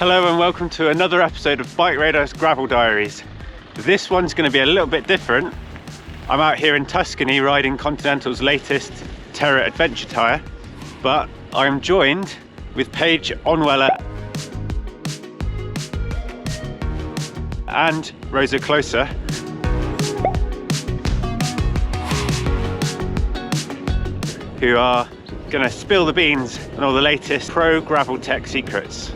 Hello and welcome to another episode of BikeRadar's Gravel Diaries. This one's going to be a little bit different. I'm out here in Tuscany riding Continental's latest Terra Adventure tyre, but I'm joined with Paige, Onweller and Rosa Klöser. Who are going to spill the beans on all the latest pro gravel tech secrets.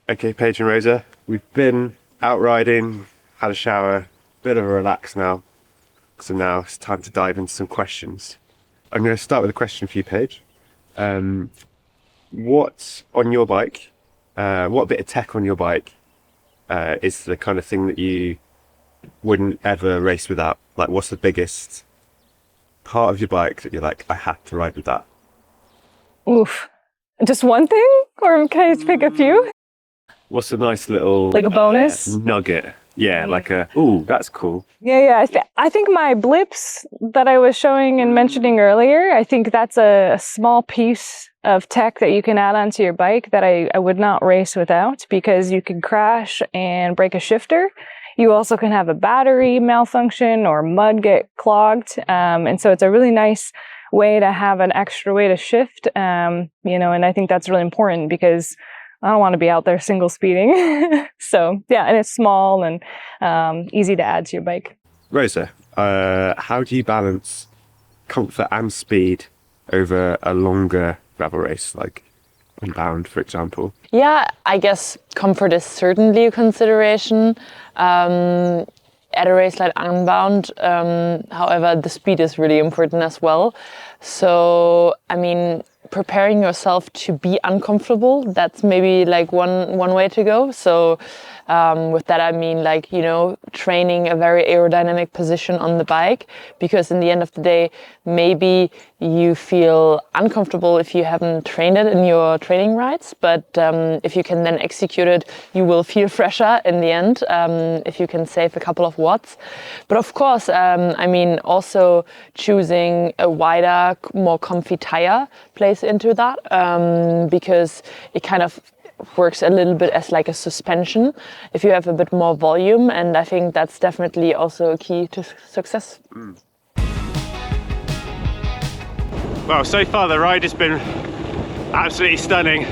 Okay, Paige and Rosa, we've been out riding, had a shower, bit of a relax now. So now it's time to dive into some questions. I'm going to start with a question for you, Paige. What on your bike, what bit of tech on your bike is the kind of thing that you wouldn't ever race without? Like, what's the biggest part of your bike that you're like, I had to ride with that? Oof. Just one thing? Or can I pick a few? What's a nice little... Like a bonus? Nugget. Yeah, like a, ooh, that's cool. Yeah. I think my blips that I was showing and mentioning earlier, I think that's a small piece of tech that you can add onto your bike that I would not race without, because you can crash and break a shifter. You also can have a battery malfunction or mud get clogged. And so it's a really nice way to have an extra way to shift, and I think that's really important because I don't want to be out there single speeding. So yeah, and it's small and easy to add to your bike. Rosa, how do you balance comfort and speed over a longer gravel race, like Unbound, for example? Yeah, I guess comfort is certainly a consideration at a race like Unbound. However, the speed is really important as well. So, I mean, preparing yourself to be uncomfortable, that's maybe like one way to go. So with that I mean, like, training a very aerodynamic position on the bike, because in the end of the day maybe you feel uncomfortable if you haven't trained it in your training rides, but if you can then execute it, you will feel fresher in the end, if you can save a couple of watts. But of course, I mean, also choosing a wider, more comfy tire plays into that, because it kind of works a little bit as like a suspension if you have a bit more volume, and I think that's definitely also a key to success. Well, so far the ride has been absolutely stunning.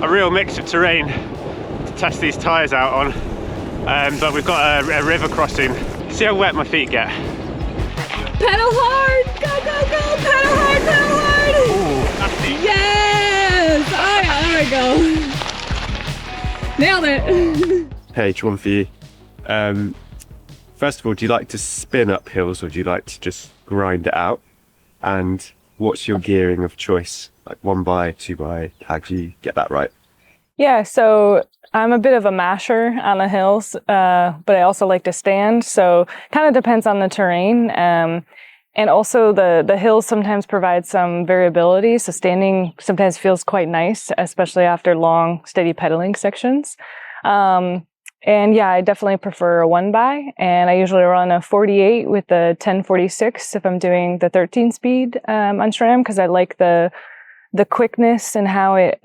A real mix of terrain to test these tyres out on, but we've got a river crossing. See how wet my feet get. Pedal hard! Go, go, go! Pedal hard, pedal hard! Ooh, nasty. Yes! All right, there we go. Nailed it. Paige, one for you. First of all, do you like to spin up hills or do you like to just grind it out? And what's your gearing of choice? Like 1x, 2x, how do you get that right? Yeah, so I'm a bit of a masher on the hills, but I also like to stand. So kind of depends on the terrain. And also the hills sometimes provide some variability. So standing sometimes feels quite nice, especially after long, steady pedaling sections. And yeah, I definitely prefer a 1x, and I usually run a 48 with the 1046 if I'm doing the 13 speed on SRAM, because I like the quickness and how it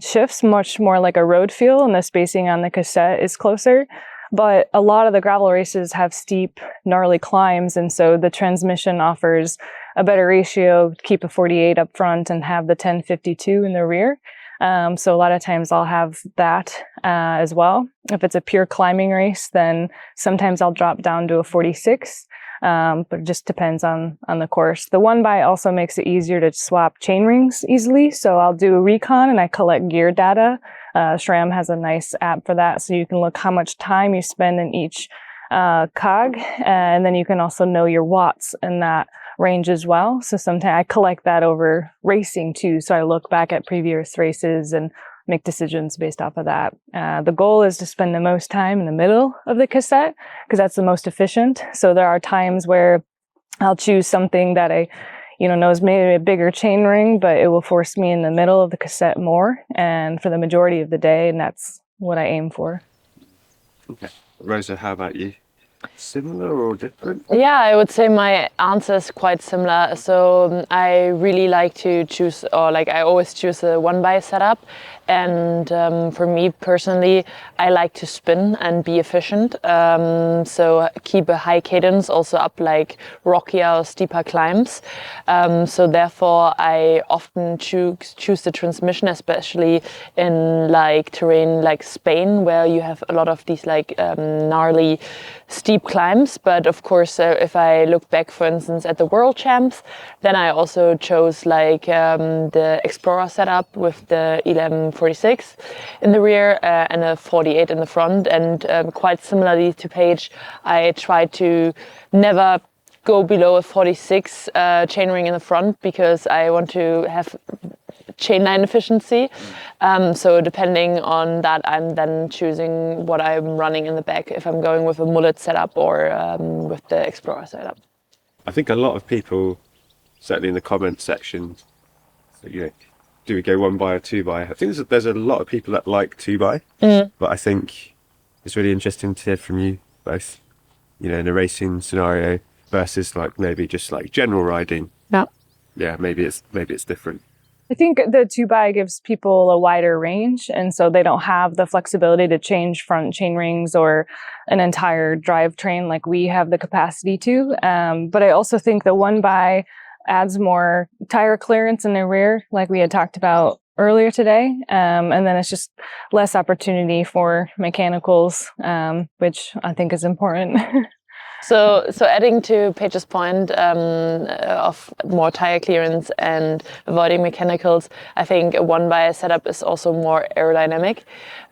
shifts much more like a road feel, and the spacing on the cassette is closer. But a lot of the gravel races have steep, gnarly climbs, and so the transmission offers a better ratio to keep a 48 up front and have the 1052 in the rear. So a lot of times I'll have that as well. If it's a pure climbing race, then sometimes I'll drop down to a 46, but it just depends on the course. The 1x also makes it easier to swap chain rings easily. So I'll do a recon and I collect gear data. SRAM has a nice app for that, so you can look how much time you spend in each cog, and then you can also know your watts in that range as well. So sometimes I collect that over racing too, so I look back at previous races and make decisions based off of that. The goal is to spend the most time in the middle of the cassette, because that's the most efficient. So there are times where I'll choose something that I knows maybe a bigger chain ring, but it will force me in the middle of the cassette more, and for the majority of the day, and that's what I aim for. Okay. Rosa, how about you? similar or different? Yeah, I would say my answer is quite similar. So I really like to choose, or like I always choose a one by setup. And for me personally, I like to spin and be efficient. So keep a high cadence also up like rockier or steeper climbs. So therefore I often choose the transmission, especially in like terrain like Spain, where you have a lot of these like gnarly steep climbs. But of course, if I look back, for instance, at the World Champs, then I also chose like the Explorer setup with the 1146 in the rear and a 48 in the front. And quite similarly to Paige, I tried to never go below a 46 chainring in the front, because I want to have chainline efficiency. So depending on that, I'm then choosing what I'm running in the back, if I'm going with a mullet setup or with the Explorer setup. I think a lot of people, certainly in the comment section, you know, do we go one by or two by? I think there's a lot of people that like two by, but I think it's really interesting to hear from you both, you know, in a racing scenario versus like maybe just like general riding. Yeah, maybe it's different. I think the 2x gives people a wider range, and so they don't have the flexibility to change front chain rings or an entire drivetrain like we have the capacity to. But I also think the 1x adds more tire clearance in the rear, like we had talked about earlier today. And then it's just less opportunity for mechanicals, which I think is important. So adding to Paige's point of more tire clearance and avoiding mechanicals, I think a one-by setup is also more aerodynamic.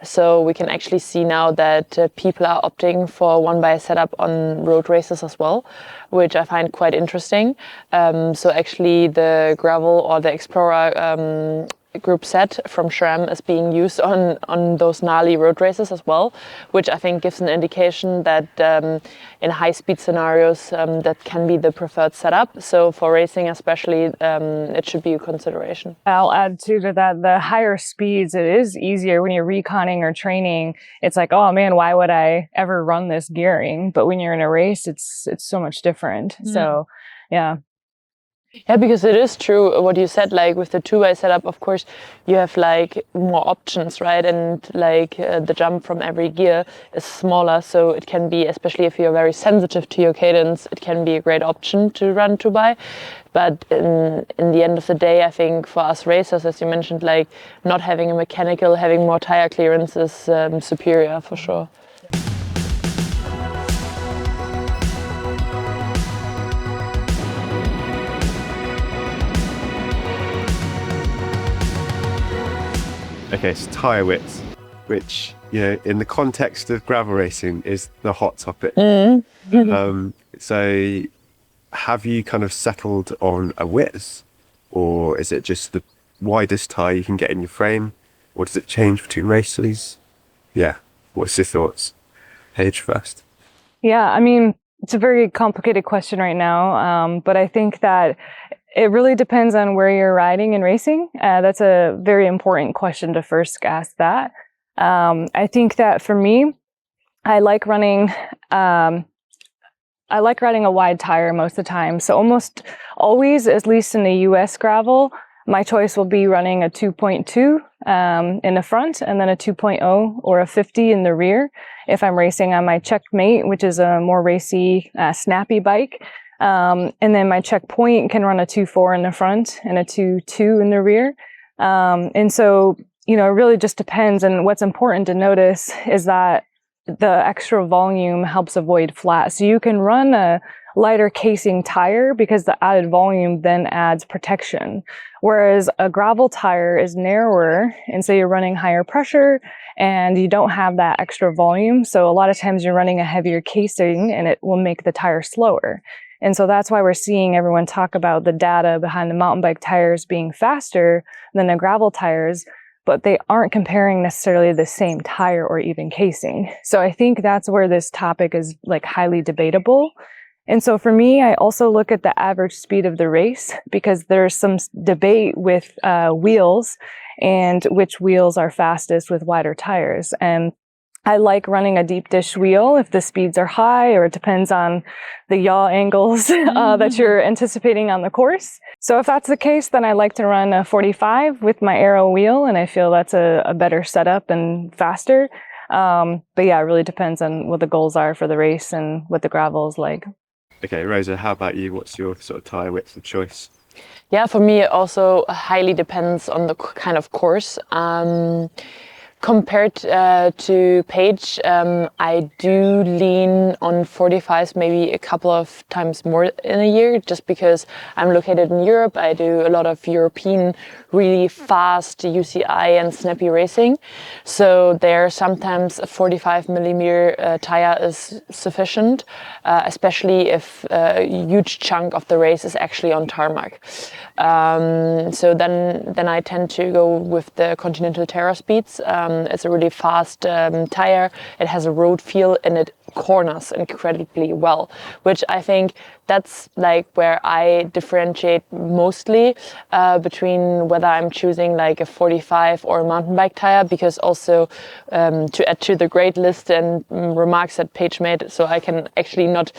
So we can actually see now that people are opting for one-by setup on road races as well, which I find quite interesting. So actually the gravel or the Explorer group set from SRAM is being used on those gnarly road races as well, which I think gives an indication that in high-speed scenarios that can be the preferred setup. So for racing especially, it should be a consideration. I'll add to that, the higher speeds, it is easier when you're reconning or training. It's like, oh man, why would I ever run this gearing? But when you're in a race, it's so much different. So yeah. Yeah, because it is true what you said, like with the 2x setup, of course, you have like more options, right? And like the jump from every gear is smaller, so it can be, especially if you're very sensitive to your cadence, it can be a great option to run 2x. But in the end of the day, I think for us racers, as you mentioned, like not having a mechanical, having more tire clearance is superior for sure. Okay, so tyre width, which, you know, in the context of gravel racing is the hot topic. So have you kind of settled on a width, or is it just the widest tyre you can get in your frame, or does it change between races? Yeah, what's your thoughts? Paige first. Yeah, I mean, it's a very complicated question right now, but I think that it really depends on where you're riding and racing. That's a very important question to first ask that. I think that for me, I like riding a wide tire most of the time. So almost always, at least in the US gravel, my choice will be running a 2.2 in the front and then a 2.0 or a 50 in the rear if I'm racing on my Checkmate, which is a more racy, snappy bike. And then my Checkpoint can run a 2.4 in the front and a 2.2 in the rear. And so, you know, it really just depends. And what's important to notice is that the extra volume helps avoid flat. So you can run a lighter casing tire because the added volume then adds protection. Whereas a gravel tire is narrower, and so you're running higher pressure and you don't have that extra volume. So a lot of times you're running a heavier casing and it will make the tire slower. And so that's why we're seeing everyone talk about the data behind the mountain bike tires being faster than the gravel tires, but they aren't comparing necessarily the same tire or even casing. So I think that's where this topic is like highly debatable. And so for me, I also look at the average speed of the race because there's some debate with wheels and which wheels are fastest with wider tires. And I like running a deep dish wheel if the speeds are high, or it depends on the yaw angles that you're anticipating on the course. So if that's the case, then I like to run a 45 with my aero wheel, and I feel that's a better setup and faster. But yeah, it really depends on what the goals are for the race and what the gravel is like. Okay, Rosa, how about you? What's your sort of tyre width of choice? Yeah, for me, it also highly depends on the kind of course. Compared to Paige, I do lean on 45s maybe a couple of times more in a year, just because I'm located in Europe. I do a lot of European, really fast UCI and snappy racing. So there sometimes a 45 millimeter tire is sufficient, especially if a huge chunk of the race is actually on tarmac. So then I tend to go with the Continental Terra speeds. It's a really fast tire. It has a road feel and it corners incredibly well, which I think that's like where I differentiate mostly between whether I'm choosing like a 45 or a mountain bike tire, because also to add to the great list and remarks that Paige made, so I can actually not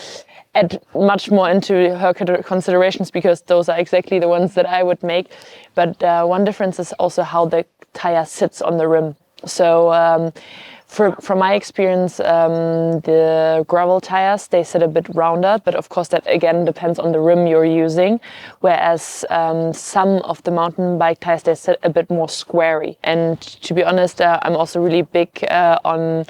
add much more into her considerations, because those are exactly the ones that I would make. But one difference is also how the tire sits on the rim. So from my experience, the gravel tires, they sit a bit rounder, but of course that again depends on the rim you're using. Whereas some of the mountain bike tires, they sit a bit more squarey. And to be honest, I'm also really big on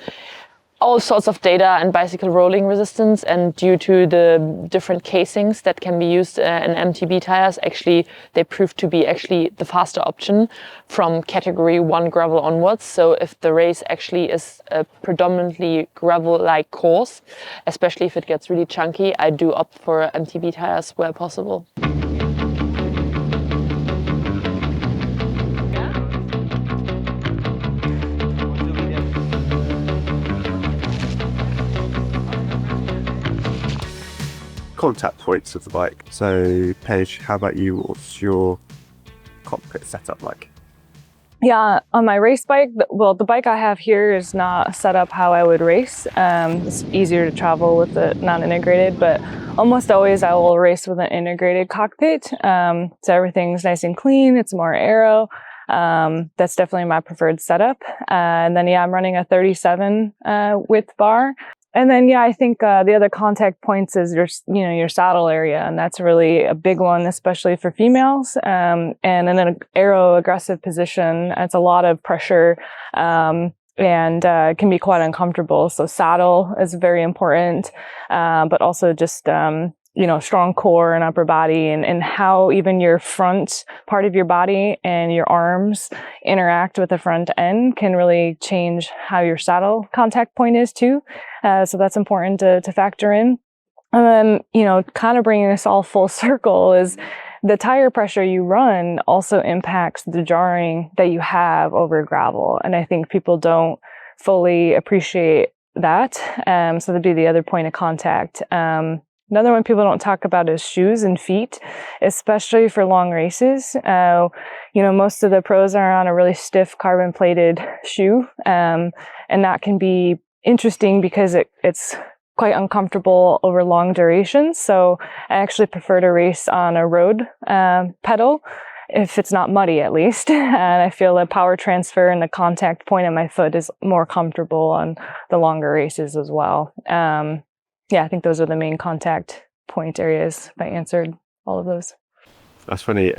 all sorts of data and bicycle rolling resistance, and due to the different casings that can be used in MTB tires, actually they prove to be actually the faster option from category 1 gravel onwards. So if the race actually is a predominantly gravel-like course, especially if it gets really chunky, I do opt for MTB tires where possible. Contact points of the bike. So Paige, how about you? What's your cockpit setup like? Yeah, on my race bike, well, the bike I have here is not set up how I would race. It's easier to travel with it not integrated, but almost always I will race with an integrated cockpit. So everything's nice and clean. It's more aero. That's definitely my preferred setup. And then, yeah, I'm running a 37 width bar. And then, yeah, I think the other contact points is your saddle area, and that's really a big one, especially for females. And in an aero aggressive position, it's a lot of pressure and can be quite uncomfortable. So saddle is very important, but also just strong core and upper body, and how even your front part of your body and your arms interact with the front end can really change how your saddle contact point is too. So that's important to factor in. And then, kind of bringing this all full circle is the tire pressure you run also impacts the jarring that you have over gravel. And I think people don't fully appreciate that. So that'd be the other point of contact. Another one people don't talk about is shoes and feet, especially for long races. Most of the pros are on a really stiff carbon plated shoe. And that can be interesting because it's quite uncomfortable over long durations. So I actually prefer to race on a road pedal, if it's not muddy at least. And I feel the power transfer and the contact point of my foot is more comfortable on the longer races as well. Yeah, I think those are the main contact point areas, if I answered all of those. That's funny.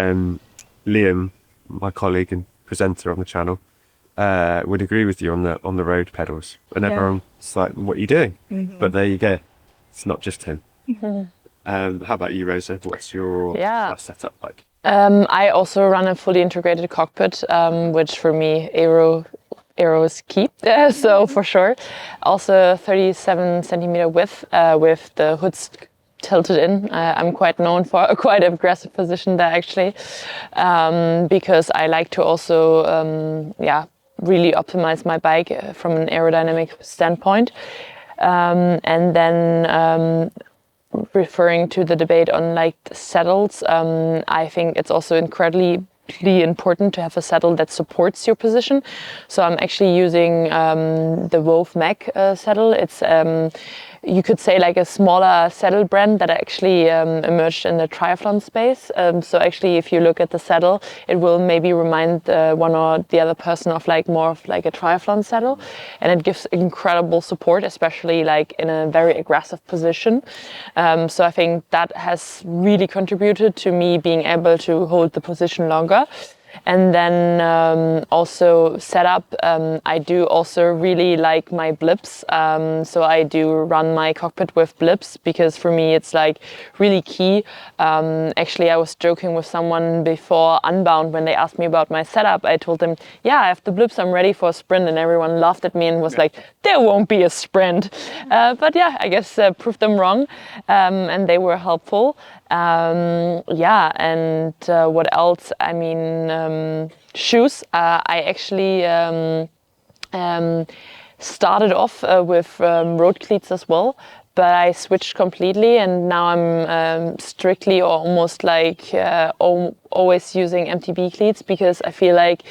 Liam, my colleague and presenter on the channel, would agree with you on the road pedals. And everyone's like, what are you doing? Mm-hmm. But there you go. It's not just him. Mm-hmm. How about you, Rosa? What's your setup like? I also run a fully integrated cockpit, which for me, aero is key. So for sure. Also 37 centimeter width with the hoods tilted in. I'm quite known for a quite aggressive position there actually, because I like to also really optimize my bike from an aerodynamic standpoint. And then referring to the debate on like the saddles, I think it's also incredibly important to have a saddle that supports your position. So I'm actually using the Wove Mag saddle. It's you could say like a smaller saddle brand that actually emerged in the triathlon space. So actually, if you look at the saddle, it will maybe remind one or the other person of like more of like a triathlon saddle, and it gives incredible support, especially like in a very aggressive position. So I think that has really contributed to me being able to hold the position longer. And then also setup, I do also really like my blips. So I do run my cockpit with blips because for me it's like really key. Actually, I was joking with someone before Unbound when they asked me about my setup. I told them, yeah, I have the blips, I'm ready for a sprint. And everyone laughed at me and was like, there won't be a sprint. But yeah, I guess proved them wrong. And they were helpful. Yeah, and what else? I mean, shoes. I actually started off with road cleats as well, but I switched completely, and now I'm strictly or almost like always using MTB cleats because I feel like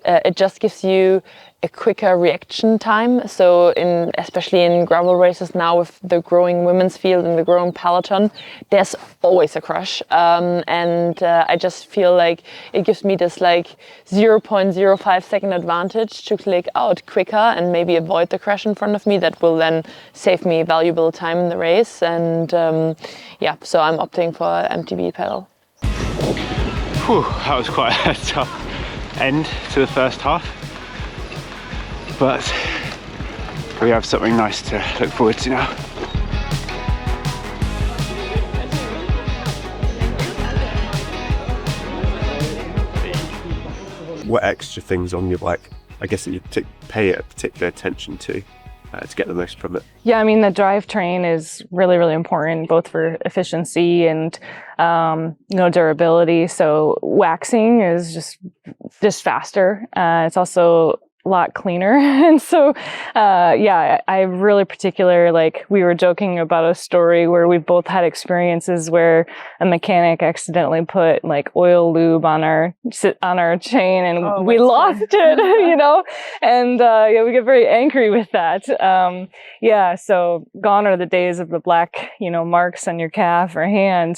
it just gives you a quicker reaction time. So especially in gravel races now with the growing women's field and the growing peloton, there's always a crush. And I just feel like it gives me this like 0.05 second advantage to click out quicker and maybe avoid the crash in front of me. That will then save me valuable time in the race. And yeah, so I'm opting for MTB pedal. Whew, that was quite a tough end to the first half. But we have something nice to look forward to now. What extra things on your bike, I guess, that you pay a particular attention to get the most from it? Yeah, I mean, the drivetrain is really, really important, both for efficiency and, durability. So waxing is just faster. It's also a lot cleaner. And so, yeah, I really particular, like we were joking about a story where we both had experiences where a mechanic accidentally put like oil lube on our chain and we lost it, and yeah, we get very angry with that. Yeah, so gone are the days of the black, marks on your calf or hand.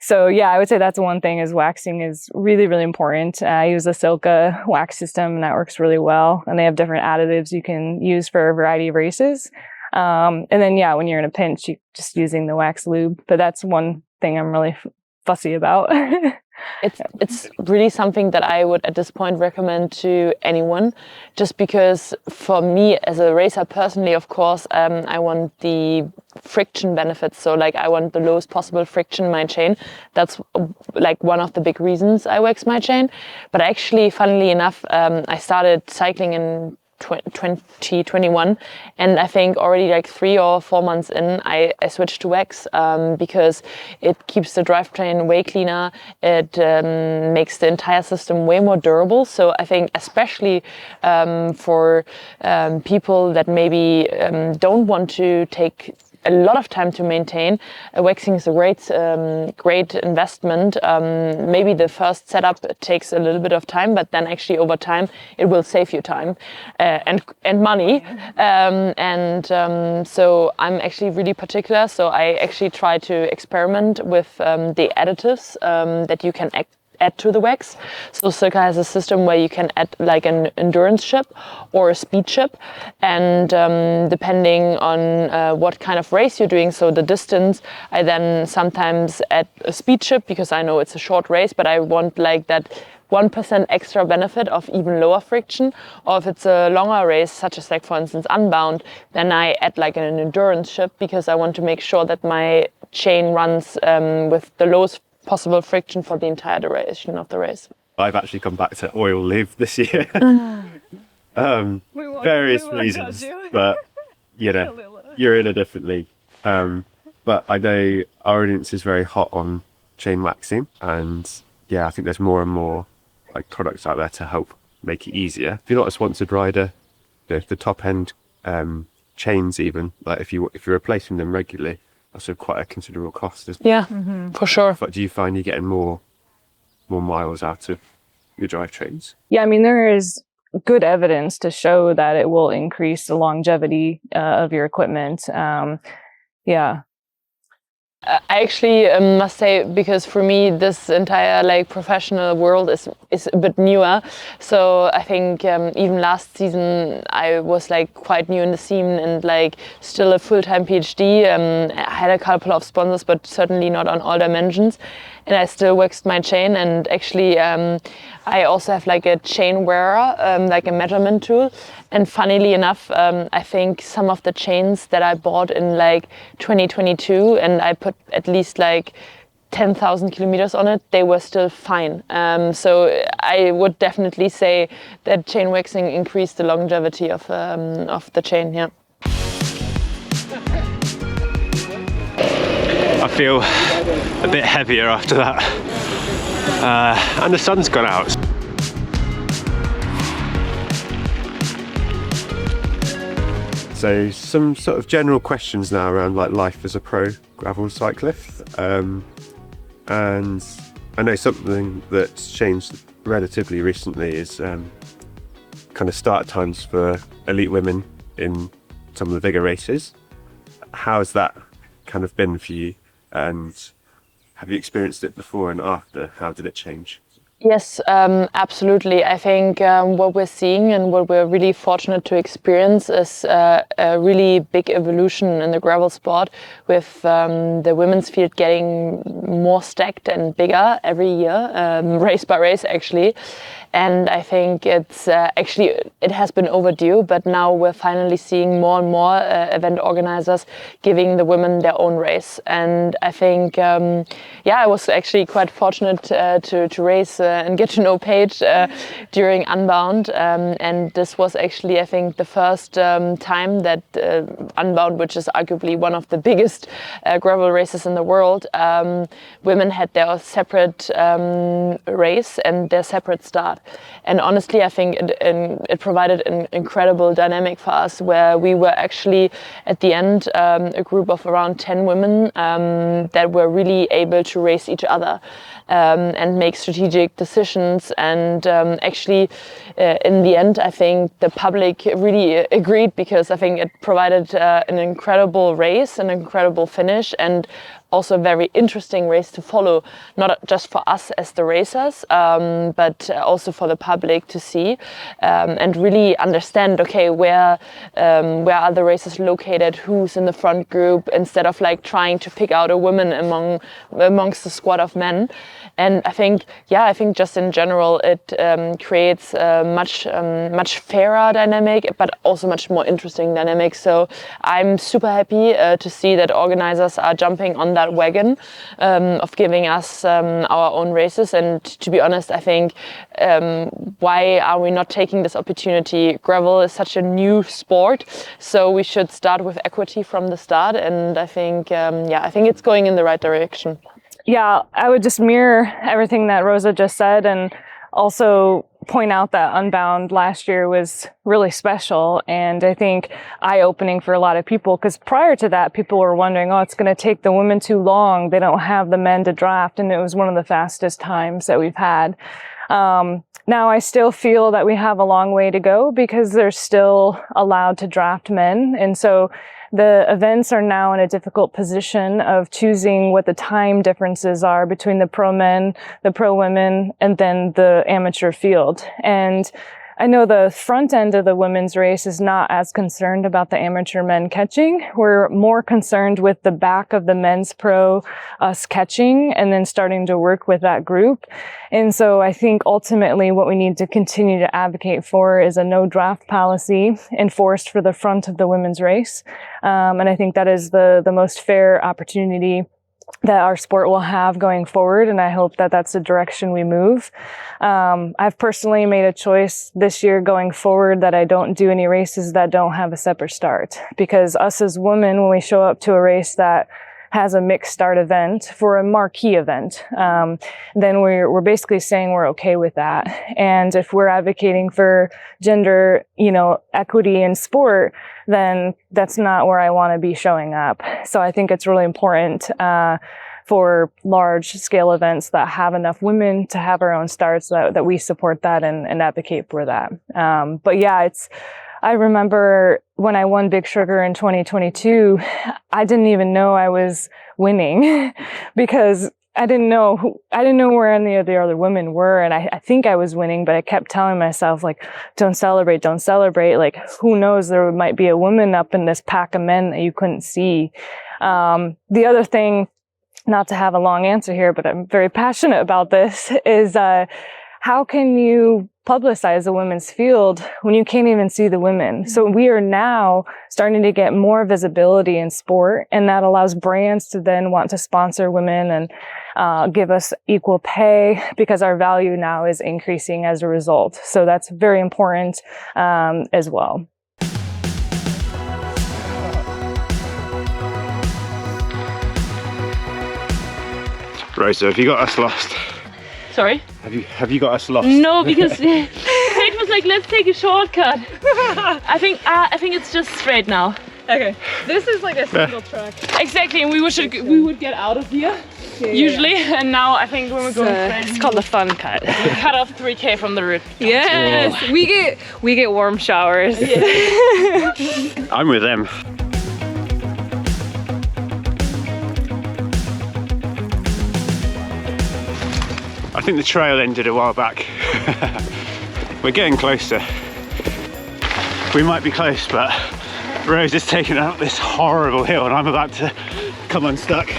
So yeah, I would say that's one thing is waxing is really, really important. I use the Silka wax system and that works really well. And they have different additives you can use for a variety of races. And then, yeah, when you're in a pinch, you're just using the wax lube. But that's one thing I'm really fussy about. It's really something that I would at this point recommend to anyone, just because for me as a racer personally, of course, I want the friction benefits. So like I want the lowest possible friction in my chain. That's like one of the big reasons I wax my chain. But actually, funnily enough, I started cycling in 2021, and I think already like 3 or 4 months in, I switched to wax because it keeps the drivetrain way cleaner. It makes the entire system way more durable. So I think especially for people that maybe don't want to take a lot of time to maintain, waxing is a great investment. Maybe the first setup takes a little bit of time, but then actually over time it will save you time and money. So I'm actually really particular. So I actually try to experiment with the additives that you can add to the wax. So Silka has a system where you can add like an endurance chip or a speed chip, and depending on what kind of race you're doing, so the distance, I then sometimes add a speed chip because I know it's a short race, but I want like that 1% extra benefit of even lower friction. Or if it's a longer race, such as like for instance Unbound, then I add like an endurance chip because I want to make sure that my chain runs with the lowest possible friction for the entire duration of the race. I've actually come back to oil live this year. Various reasons, but you're in a different league. But I know our audience is very hot on chain waxing, and yeah, I think there's more and more like products out there to help make it easier. If you're not a sponsored rider, the top end chains, even like if you're replacing them regularly, also quite a considerable cost, isn't it? Yeah, for sure. But do you find you're getting more more miles out of your drivetrains? Yeah, I mean, there is good evidence to show that it will increase the longevity of your equipment. Yeah. I actually must say, because for me this entire like professional world is a bit newer, so I think even last season I was like quite new in the scene and like still a full-time PhD. I had a couple of sponsors, but certainly not on all dimensions, and I still waxed my chain. And actually I also have like a chain wearer, like a measurement tool. And funnily enough, I think some of the chains that I bought in like 2022 and I put at least like 10,000 kilometers on it, they were still fine. So I would definitely say that chain waxing increased the longevity of the chain, yeah. I feel a bit heavier after that. And the sun's gone out. So some sort of general questions now around like life as a pro gravel cyclist. And I know something that's changed relatively recently is kind of start times for elite women in some of the bigger races. How's that kind of been for you? And have you experienced it before and after? How did it change? Yes, absolutely. I think what we're seeing and what we're really fortunate to experience is a really big evolution in the gravel sport, with the women's field getting more stacked and bigger every year, race by race actually. And I think it's actually, it has been overdue, but now we're finally seeing more and more event organizers giving the women their own race. And I think, yeah, I was actually quite fortunate to race and get to know Paige during Unbound. And this was actually, I think, the first time that Unbound, which is arguably one of the biggest gravel races in the world, women had their separate race and their separate start. And honestly, I think it provided an incredible dynamic for us, where we were actually at the end a group of around 10 women that were really able to race each other and make strategic decisions. And actually, in the end, I think the public really agreed, because I think it provided an incredible race, an incredible finish, and also a very interesting race to follow, not just for us as the racers, but also for the public to see and really understand, okay, where are the racers located, who's in the front group, instead of like trying to pick out a woman amongst the squad of men. And I think, yeah, I think just in general it creates a much fairer dynamic, but also much more interesting dynamic. So I'm super happy to see that organizers are jumping on that wagon of giving us our own races. And to be honest, I think why are we not taking this opportunity? Gravel is such a new sport, so we should start with equity from the start. And I think, yeah, I think it's going in the right direction. Yeah, I would just mirror everything that Rosa just said, and also point out that Unbound last year was really special, and I think eye-opening for a lot of people, because prior to that, people were wondering, oh, it's going to take the women too long, they don't have the men to draft, and it was one of the fastest times that we've had. Now I still feel that we have a long way to go, because they're still allowed to draft men, and so the events are now in a difficult position of choosing what the time differences are between the pro men, the pro women, and then the amateur field. And I know the front end of the women's race is not as concerned about the amateur men catching. We're more concerned with the back of the men's pro, us catching, and then starting to work with that group. And so I think ultimately what we need to continue to advocate for is a no draft policy enforced for the front of the women's race. And I think that is the most fair opportunity that our sport will have going forward, and I hope that that's the direction we move. I've personally made a choice this year going forward that I don't do any races that don't have a separate start, because us as women, when we show up to a race that has a mixed start event for a marquee event, then we're basically saying we're okay with that. And if we're advocating for gender, equity in sport, then that's not where I want to be showing up. So I think it's really important for large scale events that have enough women to have our own starts, that we support that and advocate for that. But yeah, I remember when I won Big Sugar in 2022, I didn't even know I was winning because I didn't know where any of the other women were. And I think I was winning, but I kept telling myself, like, don't celebrate. Like, who knows, there might be a woman up in this pack of men that you couldn't see. The other thing, not to have a long answer here, but I'm very passionate about this, is how can you publicize a women's field when you can't even see the women? So we are now starting to get more visibility in sport, and that allows brands to then want to sponsor women and give us equal pay, because our value now is increasing as a result. So that's very important as well. Rosa, have you got us lost? Sorry? Have you got us lost? No, because Paige was like, let's take a shortcut. I think it's just straight now. Okay, this is like a single track. Exactly, and we would get out of here usually, and now I think when we're going straight, it's called the fun cut. we cut off 3K from the route. Yes, oh. we get warm showers. Yeah. I'm with them. I think the trail ended a while back. We're getting closer. We might be close, but Rose is taking out this horrible hill and I'm about to come unstuck.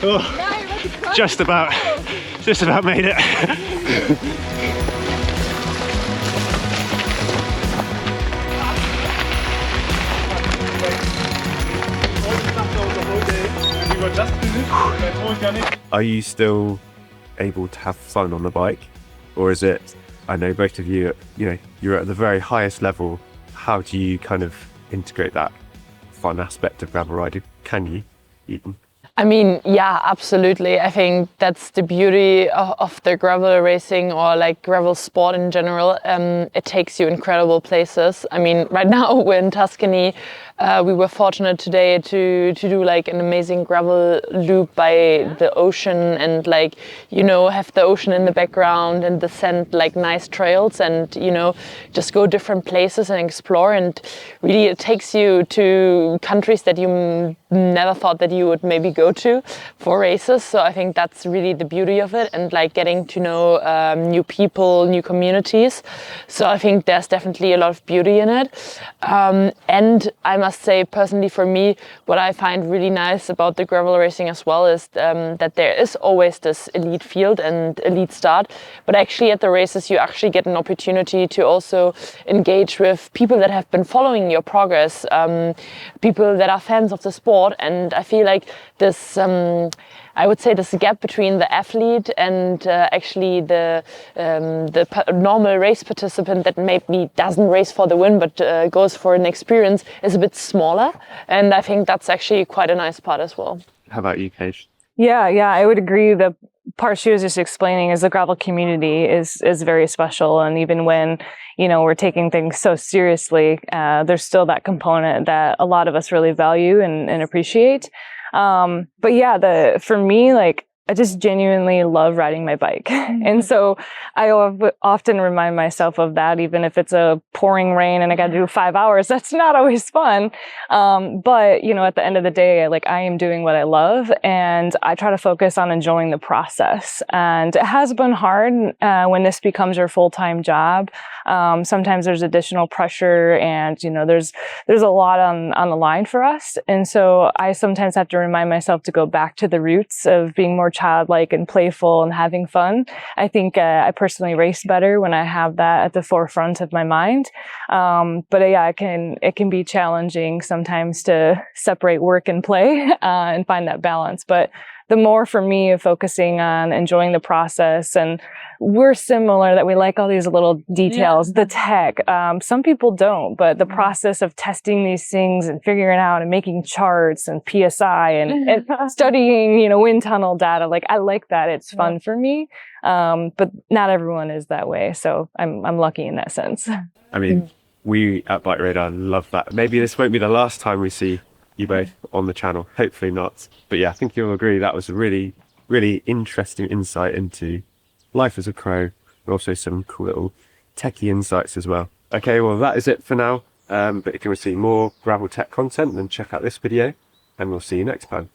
Oh, just about made it. Are you still able to have fun on the bike, or is it, I know both of you, you're at the very highest level. How do you kind of integrate that fun aspect of gravel riding? Can you even? I mean, yeah, absolutely. I think that's the beauty of the gravel racing, or like gravel sport in general. It takes you incredible places. I mean, right now we're in Tuscany. We were fortunate today to do like an amazing gravel loop by the ocean, and like, have the ocean in the background and descend like nice trails, and just go different places and explore. And really it takes you to countries that you never thought that you would maybe go to for races. So I think that's really the beauty of it, and like getting to know new people, new communities. So I think there's definitely a lot of beauty in it. And I must say, personally for me, what I find really nice about the gravel racing as well is that there is always this elite field and elite start, but actually at the races you actually get an opportunity to also engage with people that have been following your progress, people that are fans of the sport. And I feel like this, I would say, this gap between the athlete and actually the normal race participant that maybe doesn't race for the win but goes for an experience is a bit smaller, and I think that's actually quite a nice part as well. How about you, Paige? Yeah, I would agree. The part she was just explaining is the gravel community is very special, and even when we're taking things so seriously, there's still that component that a lot of us really value and appreciate. But yeah, for me, like, I just genuinely love riding my bike. And so I often remind myself of that, even if it's a pouring rain and I got to do 5 hours, that's not always fun. But, at the end of the day, like, I am doing what I love, and I try to focus on enjoying the process. And it has been hard when this becomes your full-time job. Sometimes there's additional pressure, and, there's a lot on the line for us. And so I sometimes have to remind myself to go back to the roots of being more childlike and playful and having fun. I think I personally race better when I have that at the forefront of my mind. But yeah, it can be challenging sometimes to separate work and play and find that balance. But the more for me of focusing on enjoying the process, and we're similar that we like all these little details, the tech. Some people don't, but the process of testing these things and figuring out and making charts and PSI and studying, wind tunnel data, like, I like that. It's fun for me. But not everyone is that way. So I'm lucky in that sense. I mean, we at BikeRadar love that. Maybe this won't be the last time we see you both on the channel. Hopefully not. But yeah, I think you'll agree that was a really, really interesting insight into life as a pro, but also some cool little techie insights as well. Okay, well that is it for now. But if you want to see more gravel tech content, then check out this video and we'll see you next time.